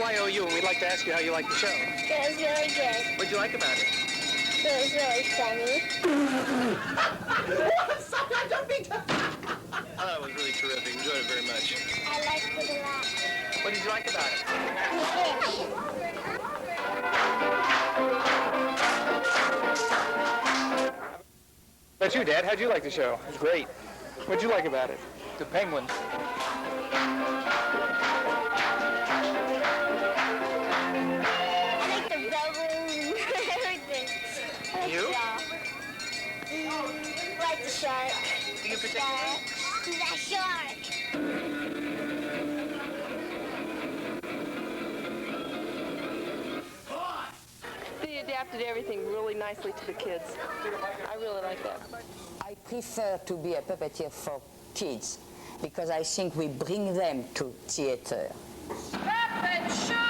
KYOU, and we'd like to ask you how you like the show. It was really good. What'd you like about it? It was really funny. Sorry, I don't mean to. I thought it was really terrific. Enjoyed it very much. I liked it a lot. What did you like about it? That's you, Dad. How'd you like the show? It was great. What'd you like about it? The penguins. I like the bubbles and everything. You? Like the shark. Do you particularly? The shark. They adapted everything really nicely to the kids. I really like that. I prefer to be a puppeteer for kids because I think we bring them to theater. Puppet shop!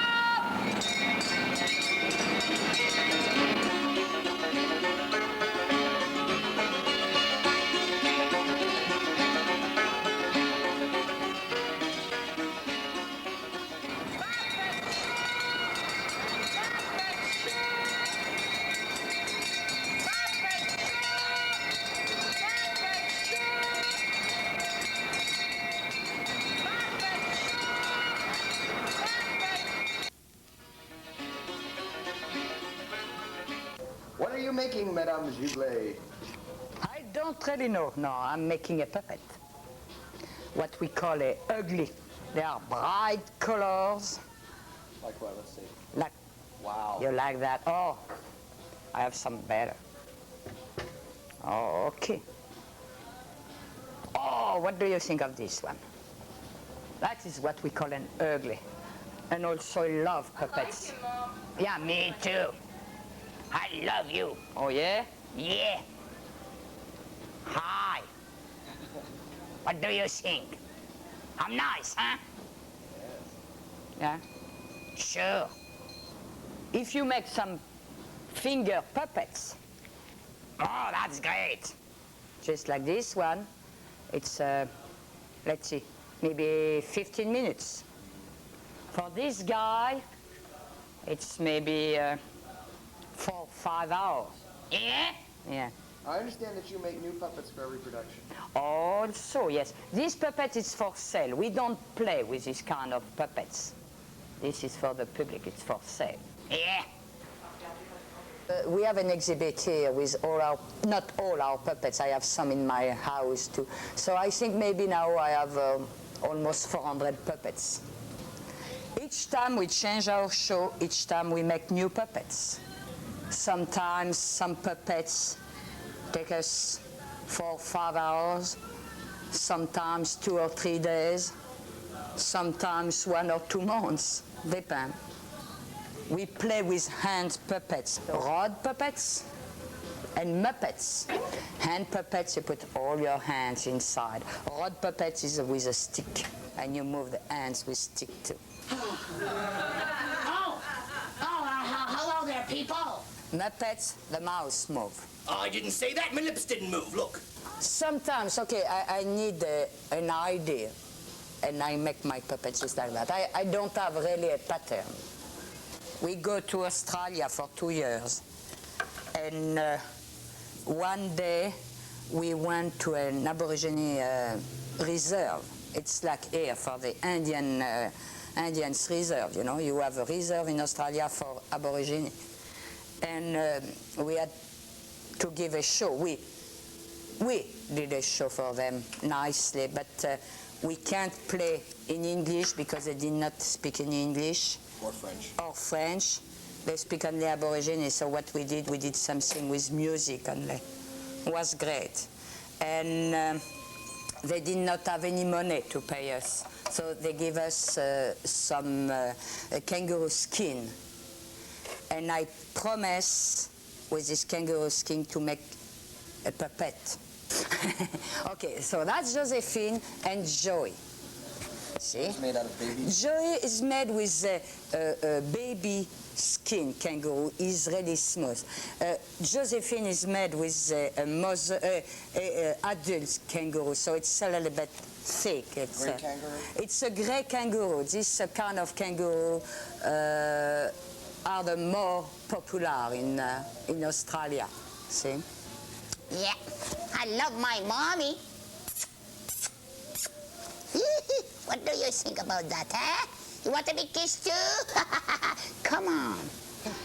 What are you making, Madame Jougletet? I don't really know. No, I'm making a puppet. What we call a ugly. They are bright colors. Like what? Let's see. Like, Wow. you like that? Oh, I have some better. Oh, okay. Oh, what do you think of this one? That is what we call an ugly. And also I love puppets. Yeah, me too. I love you. Oh, yeah? Yeah. Hi. What do you think? I'm nice, huh? Yeah? Sure. If you make some finger puppets, oh, that's great. Just like this one, it's, let's see, maybe 15 minutes. For this guy, it's maybe 4 or 5 hours. Yeah? Yeah. I understand that you make new puppets for every production. Also, yes. This puppet is for sale. We don't play with this kind of puppets. This is for the public. It's for sale. Yeah. We have an exhibit here with all our, not all our puppets. I have some in my house too. So I think maybe now I have almost 400 puppets. Each time we change our show, each time we make new puppets. Sometimes some puppets take us 4 or 5 hours, sometimes 2 or 3 days, sometimes 1 or 2 months, depends. We play with hand puppets, rod puppets and muppets. Hand puppets, you put all your hands inside. Rod puppets is with a stick, and you move the hands with stick too. Hello there, people. Muppets, the mouse move. Oh, I didn't say that. My lips didn't move. Look. Sometimes, okay, I need an idea, and I make my puppets just like that. I don't have really a pattern. We go to Australia for 2 years, and one day we went to an Aborigine reserve. It's like here for the Indians reserve, you know. You have a reserve in Australia for Aborigine. And we had to give a show. We did a show for them nicely, but we can't play in English because they did not speak in English. Or French. Or French. They speak only Aborigine, so what we did something with music only. It was great. And they did not have any money to pay us, so they gave us some kangaroo skin. And I promise with this kangaroo skin to make a puppet. Okay, so that's Josephine and Joey. See? It's made out of baby. Joey is made with baby skin kangaroo is really smooth. Josephine is made with adult kangaroo, so it's a little bit thick. It's Grey kangaroo? It's a grey kangaroo. This kind of kangaroo are the more popular in Australia. See? Yeah, I love my mommy. What do you think about that, huh? You want to be kissed too? Come on.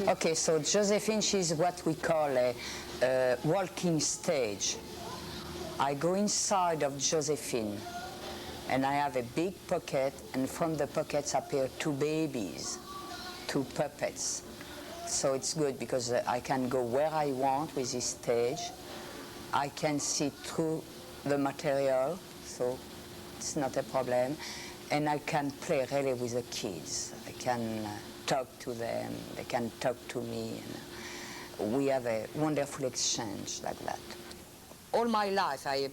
Okay, so Josephine, she's what we call a walking stage. I go inside of Josephine, and I have a big pocket, and from the pockets appear two babies, two puppets. So it's good because I can go where I want with this stage. I can see through the material, so it's not a problem. And I can play really with the kids. I can talk to them, they can talk to me. And we have a wonderful exchange like that. All my life I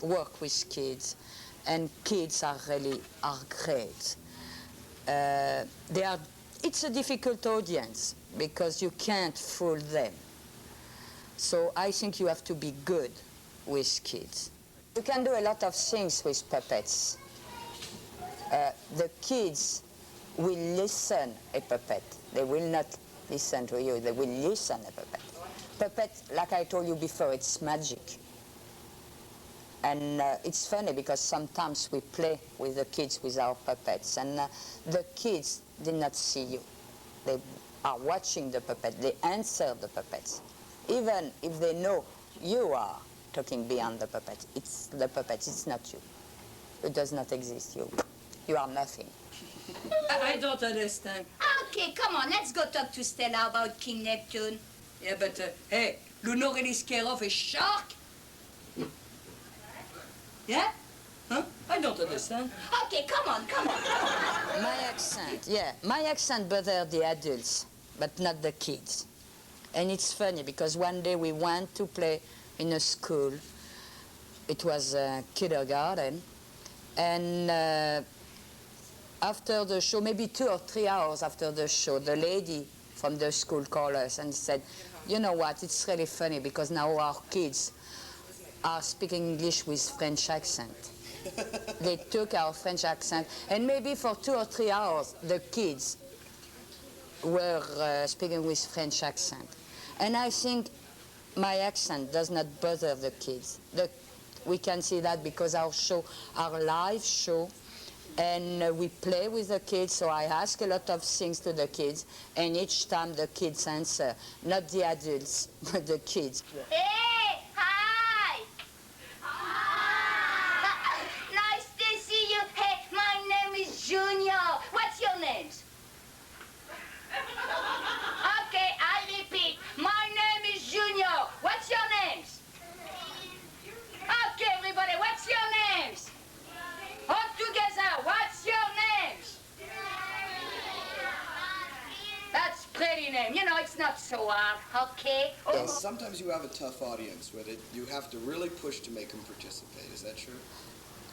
work with kids, and kids are great. It's a difficult audience because you can't fool them. So I think you have to be good with kids. You can do a lot of things with puppets. The kids will listen a puppet. They will not listen to you, they will listen a puppet. Puppet, like I told you before, it's magic. And it's funny because sometimes we play with the kids with our puppets, and the kids did not see you. They are watching the puppet, they answer the puppets. Even if they know you are talking beyond the puppet, it's the puppet, it's not you. It does not exist, you are nothing. I don't understand. Okay, come on, let's go talk to Stella about King Neptune. Yeah, but hey, you not really scared of a shark? Yeah? Huh? I don't understand. Okay, come on, come on. My accent bothered the adults, but not the kids. And it's funny because one day we went to play in a school. It was kindergarten, and after the show, maybe 2 or 3 hours after the show, the lady from the school called us and said, you know what, it's really funny because now our kids are speaking English with French accent. They took our French accent, and maybe for 2 or 3 hours, the kids were speaking with French accent. And I think my accent does not bother the kids. We can see that because our live show, and we play with the kids, so I ask a lot of things to the kids, and each time the kids answer, not the adults, but the kids. Hey, hi! Nice to see you. Hey, my name is Junior. What's your names? Okay, I repeat. My name is Junior. What's your names? Okay, everybody, what's your names? All together, what's your names? That's pretty name. You know, it's not so hard, okay? Yes. Sometimes you have a tough audience with it. You have to really push to make them participate. Is that true?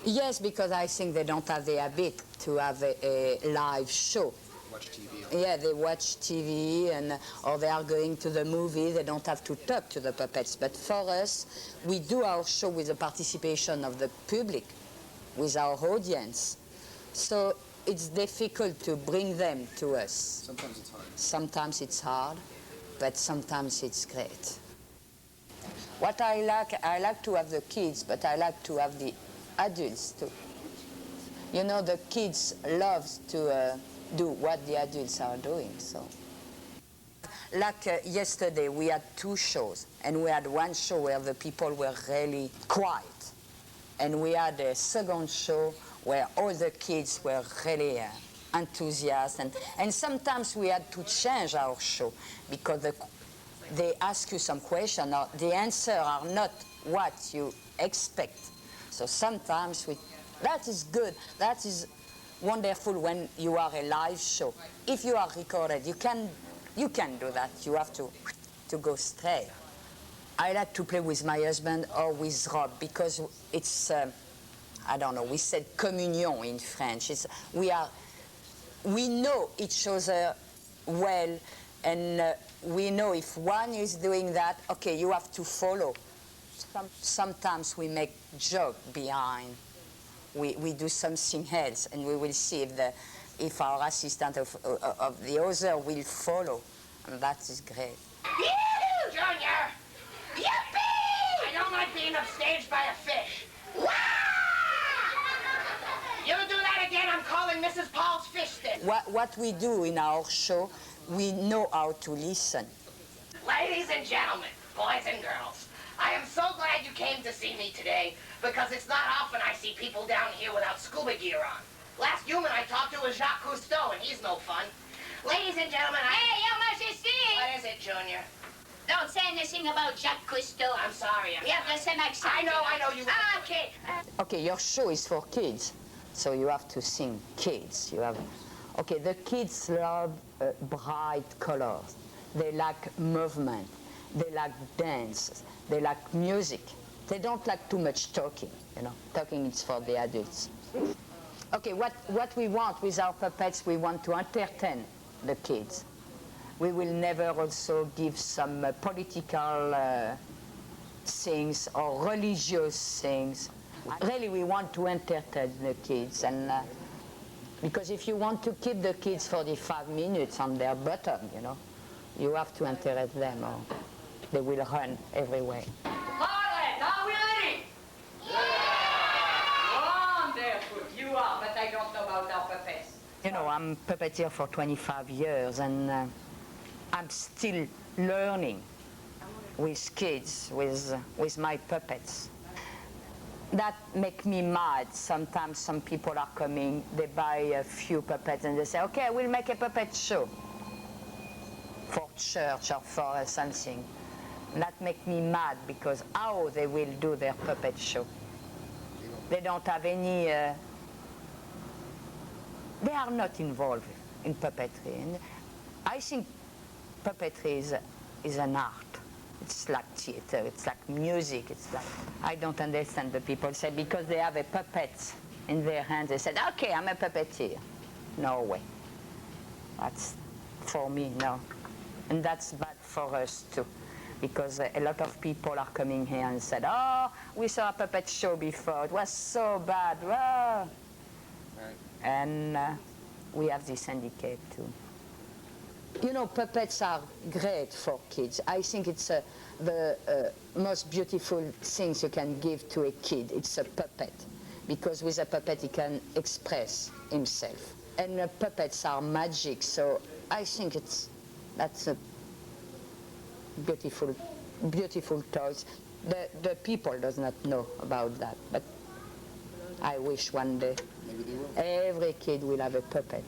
Yes, because I think they don't have the habit to have a live show. Watch TV. Yeah, they watch TV, or they are going to the movie. They don't have to talk to the puppets. But for us, we do our show with the participation of the public, with our audience. So it's difficult to bring them to us. Sometimes it's hard. Sometimes it's hard, but sometimes it's great. What I like to have the kids, but I like to have the adults too. You know, the kids love to do what the adults are doing, so. Like yesterday, we had 2 shows, and we had one show where the people were really quiet. And we had a second show where all the kids were really enthusiastic. And sometimes we had to change our show because they ask you some question, or the answer are not what you expect. So sometimes that is good. That is wonderful when you are a live show. If you are recorded, you can do that. You have to go straight. I like to play with my husband or with Rob because it's, I don't know, we said communion in French. We know each other well, And we know if one is doing that, okay, you have to follow. Sometimes we make joke behind. We do something else, and we will see if our assistant of the other will follow, and that is great. Yoo-hoo, Junior! Yippee! I don't like being upstaged by a fish. Wah! You do that again, I'm calling Mrs. Paul's fish stick. What we do in our show, we know how to listen. Ladies and gentlemen, boys and girls, I am so glad you came to see me today, because it's not often I see people down here without scuba gear on. Last human I talked to was Jacques Cousteau, and he's no fun. Ladies and gentlemen, Hey, Your Majesty! What is it, Junior? Don't say anything about Jacques Cousteau. I'm sorry. We have the same accent. I know you... Ah, okay. Okay, your show is for kids, so you have to sing kids. Okay, the kids love bright colors. They like movement. They like dance. They like music. They don't like too much talking, you know. Talking is for the adults. Okay, what we want with our puppets, we want to entertain the kids. We will never also give some political things or religious things. Really, we want to entertain the kids, and because if you want to keep the kids 45 minutes on their bottom, you know, you have to entertain them, or they will run everywhere. Harlan, are we ready? Yeah! Wonderful. You are, but I don't know about our puppets. You know, I'm puppeteer for 25 years, and I'm still learning with kids, with my puppets. That make me mad. Sometimes some people are coming, they buy a few puppets, and they say, okay, we'll make a puppet show for church or for something. That make me mad, because how they will do their puppet show? They don't have any... they are not involved in puppetry. And I think puppetry is an art. It's like theater, it's like music, it's like... I don't understand the people say because they have a puppet in their hands, they said, okay, I'm a puppeteer. No way. That's, for me, no. And that's bad for us too, because a lot of people are coming here and said, oh, we saw a puppet show before, it was so bad. Oh. Right. And we have this handicap too. You know, puppets are great for kids. I think it's the most beautiful things you can give to a kid. It's a puppet, because with a puppet he can express himself. And puppets are magic, so I think that's a beautiful, beautiful toys. The people does not know about that, but I wish one day every kid will have a puppet.